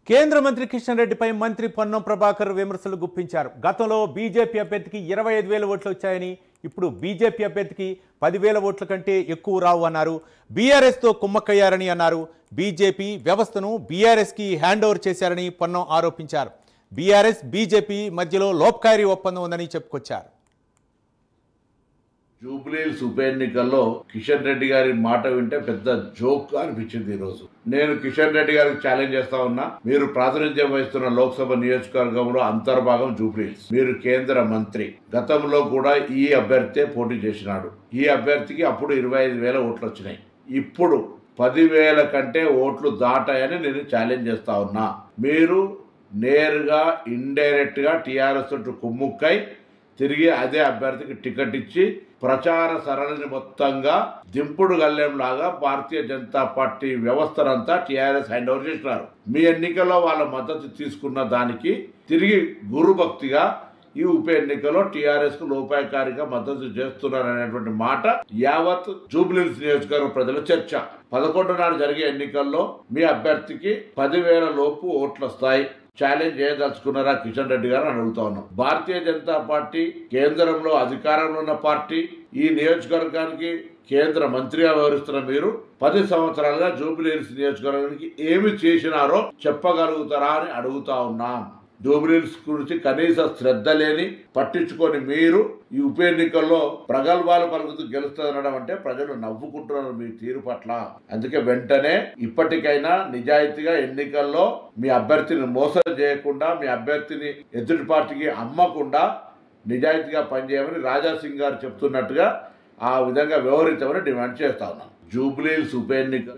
కేంద్ర మంత్రి కిషన్ రెడ్డిపై మంత్రి పొన్నం ప్రభాకర్ విమర్శలు గుప్పించారు. గతంలో బీజేపీ అభ్యర్థికి 25,000 ఓట్లు వచ్చాయని, ఇప్పుడు బీజేపీ అభ్యర్థికి 10,000 ఓట్ల కంటే ఎక్కువ రావు అన్నారు. బీఆర్ఎస్తో కుమ్మక్కయ్యారని అన్నారు. బీజేపీ వ్యవస్థను బీఆర్ఎస్కి హ్యాండ్ ఓవర్ చేశారని పొన్నం ఆరోపించారు. బీఆర్ఎస్ బీజేపీ మధ్యలో లోప్కారీ ఒప్పందం ఉందని చెప్పుకొచ్చారు. జూబ్లీహిల్స్ ఉప ఎన్నికల్లో కిషన్ రెడ్డి గారి మాట వింటే పెద్ద జోక్ అనిపించింది. ఈరోజు నేను కిషన్ రెడ్డి గారికి ఛాలెంజ్ చేస్తా ఉన్నా, మీరు ప్రాతినిధ్యం వహిస్తున్న లోక్సభ నియోజకవర్గంలో అంతర్భాగం జూబ్లీహిల్స్, మీరు కేంద్ర మంత్రి, గతంలో కూడా ఈ అభ్యర్థి పోటీ చేసినాడు. ఈ అభ్యర్థికి అప్పుడు 25,000 ఓట్లు వచ్చినాయి. ఇప్పుడు 10,000 కంటే ఓట్లు దాటాయని నేను ఛాలెంజ్ చేస్తా ఉన్నా. మీరు నేరుగా ఇండైరెక్ట్ గా టీఆర్ఎస్ తోటి కుమ్ముక్కై తిరిగి అదే అభ్యర్థికి టికెట్ ఇచ్చి ప్రచార సరళిని మొత్తంగా దింపుడు గల్లెంలాగా భారతీయ జనతా పార్టీ వ్యవస్థనంతా టీఆర్ఎస్ హ్యాండ్ ఓవర్ చేసినారు. మీ ఎన్నికల్లో వాళ్ళ మద్దతు తీసుకున్న దానికి తిరిగి గురుభక్తిగా ఈ ఉప ఎన్నికల్లో టీఆర్ఎస్ కు లోపాయకారిగా మద్దతు చేస్తున్నారనేటువంటి మాట యావత్ జూబ్లీహిల్స్ నియోజకవర్గ ప్రజల చర్చ. 11 నాడు జరిగే ఎన్నికల్లో మీ అభ్యర్థికి 10,000 లోపు ఓట్లు వస్తాయి. ఛాలెంజ్ చేయదలుచుకున్నారా కిషన్ రెడ్డి గారు అని అడుగుతా ఉన్నాం. భారతీయ జనతా పార్టీ కేంద్రంలో అధికారంలో ఉన్న పార్టీ, ఈ నియోజకవర్గానికి కేంద్ర మంత్రిగా వ్యవహరిస్తున్న మీరు 10 సంవత్సరాలుగా జూబ్లీహిల్స్ నియోజకవర్గానికి ఏమి చేసినారో చెప్పగలుగుతారా అని అడుగుతా ఉన్నాం. జూబ్లీహిల్స్ గురించి కనీస శ్రద్ధ లేని, పట్టించుకొని మీరు ఈ ఉప ఎన్నికల్లో ప్రగల్భాలు పలుకుతూ గెలుస్తుందనడం అంటే ప్రజలు నవ్వుకుంటున్నారు మీ తీరు పట్ల. అందుకే వెంటనే ఇప్పటికైనా నిజాయితీగా ఎన్నికల్లో మీ అభ్యర్థిని మోసం చేయకుండా, మీ అభ్యర్థిని ఎదుటి పార్టీకి అమ్మకుండా నిజాయితీగా పనిచేయమని రాజాసింగ్ గారు చెప్తున్నట్టుగా ఆ విధంగా వ్యవహరించమని డిమాండ్ చేస్తా ఉన్నాం. జూబ్లీహిల్స్ ఉప ఎన్నిక